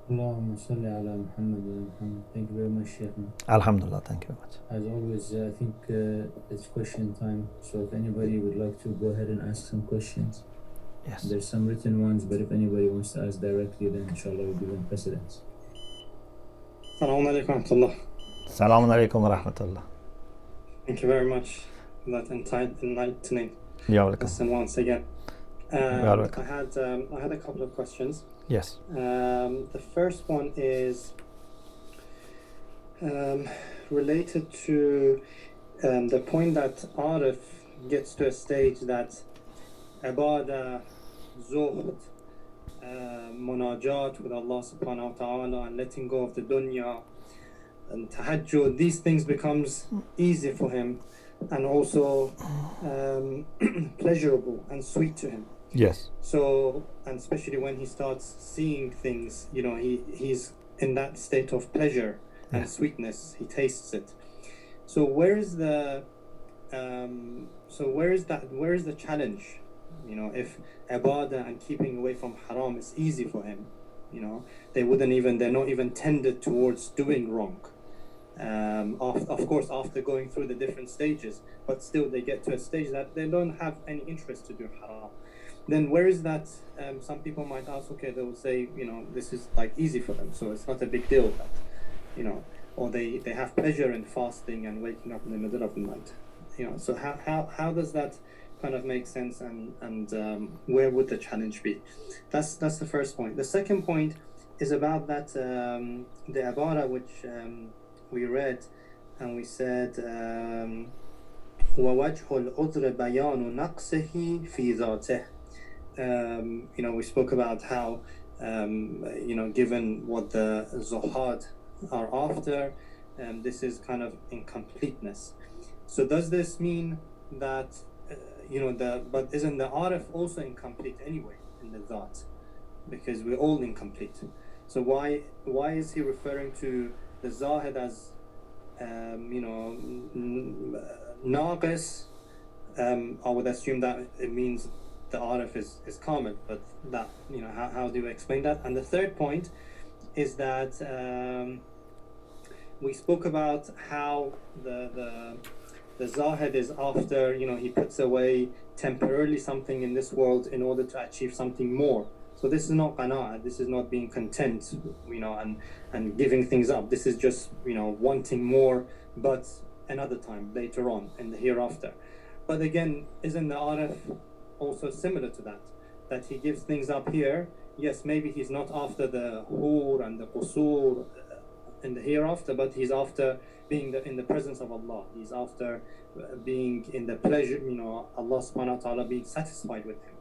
اللهم صل على محمد وعلى محمد. Thank you very much, Sheikh. Alhamdulillah, thank you very much. As always, I think it's question time. So if anybody would like to go ahead and ask some questions, Yes. there's some written ones, but if anybody wants to ask directly, then inshallah we'll give them precedence. Assalamu alaikum wa rahmatullah. Assalamu alaikum wa rahmatullah. Thank you very much for that enlightening You're welcome. lesson once again. You're welcome. I had a couple of questions. Yes. The first one is related to the point that Arif gets to a stage that ibadah, zuhd, munajat with Allah subhanahu wa ta'ala, and letting go of the dunya and tahajjud, these things becomes easy for him and also pleasurable and sweet to him. Yes. So, and especially when he starts seeing things, you know, he's in that state of pleasure and sweetness. He tastes it. So where is the challenge? You know, if ibadah and keeping away from haram is easy for him, you know, they're not even tended towards doing wrong. Of course, after going through the different stages, but still they get to a stage that they don't have any interest to do haram. Then where is that? Some people might ask, okay, they will say, you know, this is like easy for them, so it's not a big deal that, you know, or they have pleasure in fasting and waking up in the middle of the night, you know. So how does that kind of make sense, and where would the challenge be? That's the first point. The second point is about that the ibara which we read, and we said وَوَجْهُ الْعُذْرِ بَيَانُ نَقْصِهِ فِي ذَاتِهِ. You know, we spoke about how you know, given what the zuhad are after, this is kind of incompleteness. So does this mean that you know, but isn't the arif also incomplete anyway in the dhat, because we're all incomplete? So why is he referring to the zahid as you know, naqis? I would assume that it means the arif is kamil, but that, you know, how do you explain that? And the third point is that we spoke about how the zahid is after, you know, he puts away temporarily something in this world in order to achieve something more. So this is not qana'ah, this is not being content, you know, and giving things up. This is just, you know, wanting more, but another time, later on, in the hereafter. But again, isn't the arif also similar to that? That he gives things up here. Yes, maybe he's not after the hur and the qusur in the hereafter, but he's after being in the presence of Allah. He's after being in the pleasure, you know, Allah subhanahu wa ta'ala being satisfied with him.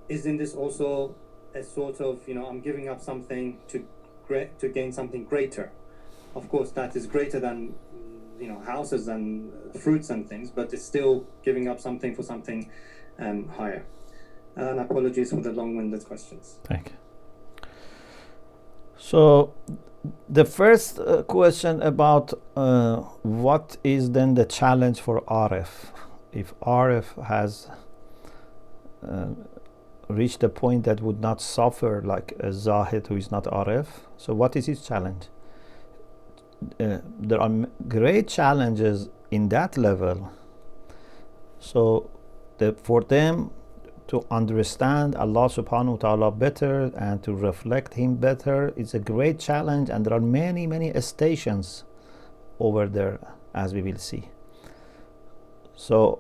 Isn't this also a sort of, you know, I'm giving up something to gain something greater? Of course, that is greater than, you know, houses and fruits and things, but it's still giving up something for something higher. And apologies for the long-winded questions. Thank you. So the first question about what is then the challenge for Arif? If Arif has reached a point that would not suffer like a Zahid who is not Arif, so what is his challenge? There are great challenges in that level. So for them to understand Allah subhanahu wa ta'ala better and to reflect Him better is a great challenge, and there are many, many stations over there, as we will see. So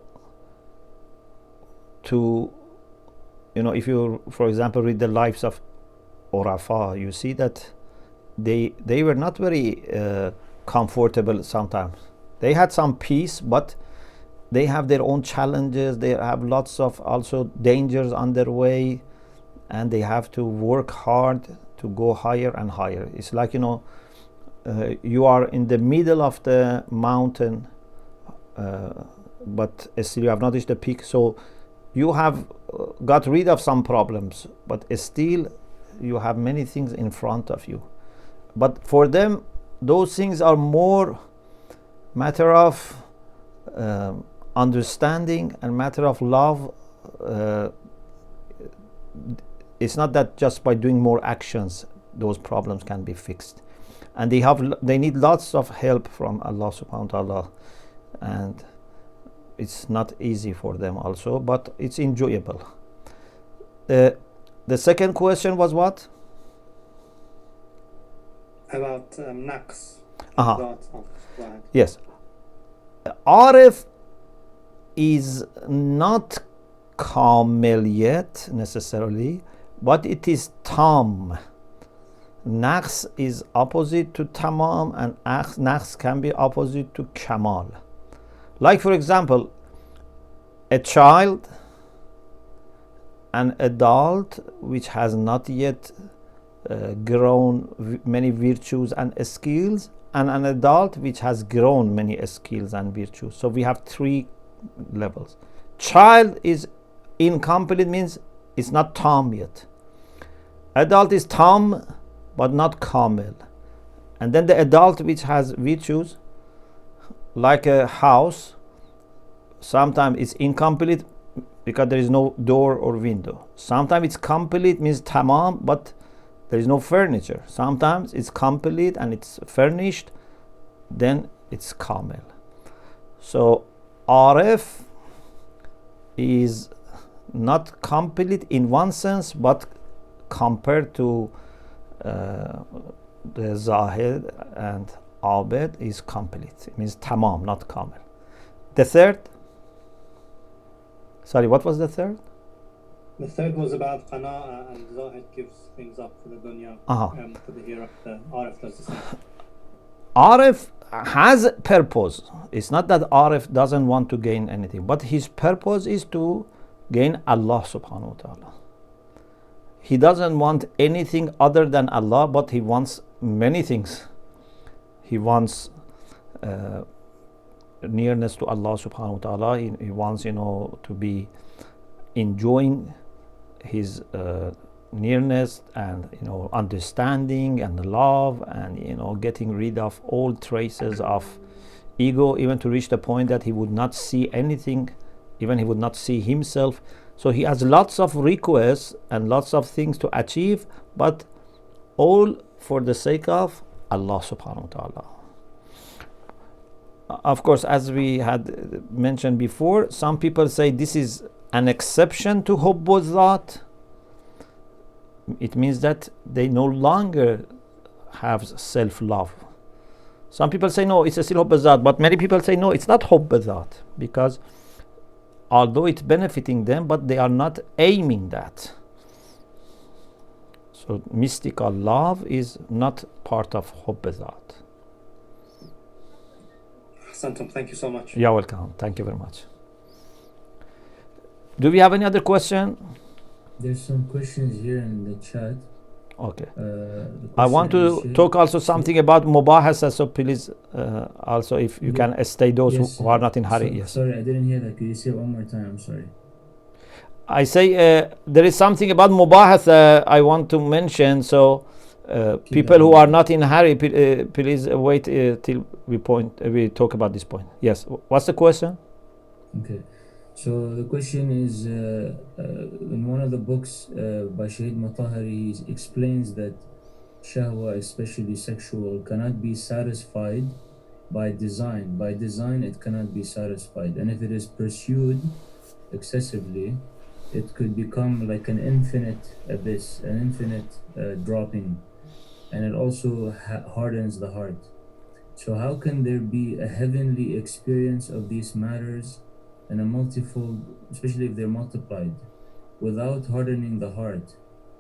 to, you know, if you, for example, read the lives of Urafa, you see that they were not very comfortable sometimes. They had some peace, but they have their own challenges. They have lots of also dangers on their way, and they have to work hard to go higher and higher. It's like, you know, you are in the middle of the mountain, but still you have not reached the peak. So you have got rid of some problems, but still you have many things in front of you. But for them, those things are more matter of understanding and matter of love. It's not that just by doing more actions those problems can be fixed. And they need lots of help from Allah subhanahu wa ta'ala, and it's not easy for them also, but it's enjoyable. The second question was what? About naqs. Uh-huh. Right. Yes. Arif is not kamil yet necessarily, but it is tam. Naqs is opposite to tamam, and naqs can be opposite to kamal. Like for example, a child, an adult which has not yet grown many virtues and skills, and an adult which has grown many skills and virtues. So we have three levels. Child is incomplete, means it's not tam yet. Adult is tam but not kamil. And then the adult which has virtues, like a house, sometimes it's incomplete because there is no door or window. Sometimes it's complete, means tamam, but there is no furniture. Sometimes it's complete and it's furnished, then it's kamil. So Arif is not complete in one sense, but compared to the Zahid and Abid is complete. It means tamam, not kamil. The third? Sorry, what was the third? The third was about qana'a, and Zahid gives things up for the dunya, for the hereafter. Arif does the same. Arif has purpose. It's not that Arif doesn't want to gain anything, but his purpose is to gain Allah subhanahu wa ta'ala. He doesn't want anything other than Allah, but he wants many things. He wants nearness to Allah subhanahu wa ta'ala. He wants, to be enjoying his nearness and understanding and love, and getting rid of all traces of ego, even to reach the point that he would not see anything, even he would not see himself. So he has lots of requests and lots of things to achieve, but all for the sake of Allah subhanahu wa ta'ala. Of course, as we had mentioned before, some people say this is an exception to hubbu dhat. It means that they no longer have self-love. Some people say no, it's still hubbu dhat, but many people say no, it's not hubbu dhat, because although it's benefiting them, but they are not aiming that. So mystical love is not part of hubbu dhat. Santam, thank you so much. You're welcome. Thank you very much. Do we have any other question? There's some questions here in the chat. Okay. The I want question to is, talk also something about mubahasa, so please also if you can stay those yes, who are not in hurry. Yes. Sorry, I didn't hear that. Could you say it one more time? I'm sorry. I say there is something about mubahasa I want to mention, so people who are not in hurry, please wait till we talk about this point. Yes. What's the question? Okay. So the question is, in one of the books by Shaheed Matahari, he explains that shahwa, especially sexual, cannot be satisfied by design. By design, it cannot be satisfied. And if it is pursued excessively, it could become like an infinite abyss, an infinite dropping. And it also hardens the heart. So how can there be a heavenly experience of these matters and a multifold, especially if they're multiplied, without hardening the heart,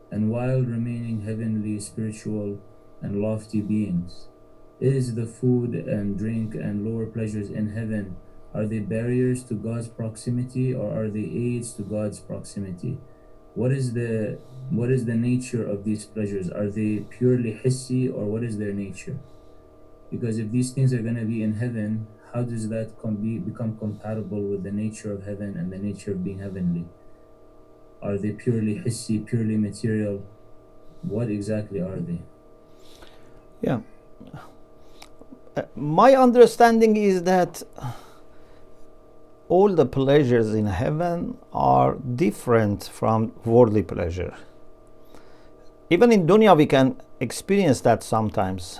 and while remaining heavenly, spiritual, and lofty beings? Is the food and drink and lower pleasures in heaven, are they barriers to God's proximity, or are they aids to God's proximity? What is the nature of these pleasures? Are they purely hissi, or what is their nature? Because if these things are going to be in heaven, how does that become compatible with the nature of heaven and the nature of being heavenly? Are they purely hissi, purely material? What exactly are they? Yeah. My understanding is that all the pleasures in heaven are different from worldly pleasure. even in dunya we can experience that sometimes.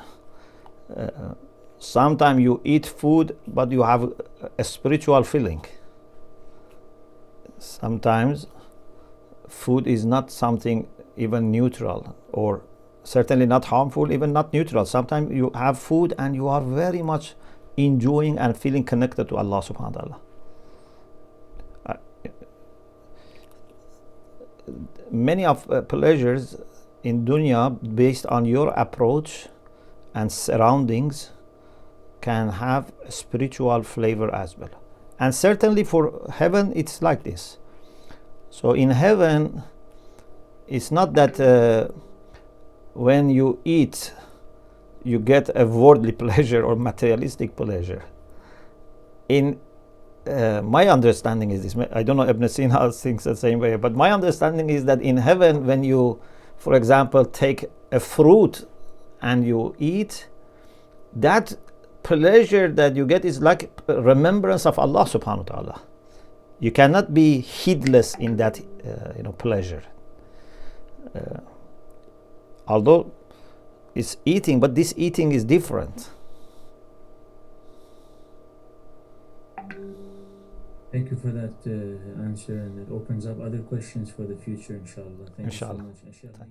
Sometimes you eat food but you have a spiritual feeling. Sometimes food is not something even neutral, or certainly not harmful, even not neutral. Sometimes you have food and you are very much enjoying and feeling connected to Allah subhanahu wa ta'ala. Many of pleasures in dunya based on your approach and surroundings can have a spiritual flavor as well. And certainly for heaven it's like this. So in heaven it's not that when you eat you get a worldly pleasure or materialistic pleasure. In my understanding is this, I don't know Ibn Sina thinks the same way, but my understanding is that in heaven when you, for example, take a fruit and you eat, that pleasure that you get is like remembrance of Allah subhanahu wa ta'ala. You cannot be heedless in that pleasure. Although it's eating, but this eating is different. Thank you for that answer, and it opens up other questions for the future, inshallah. Thank you so much. Inshallah.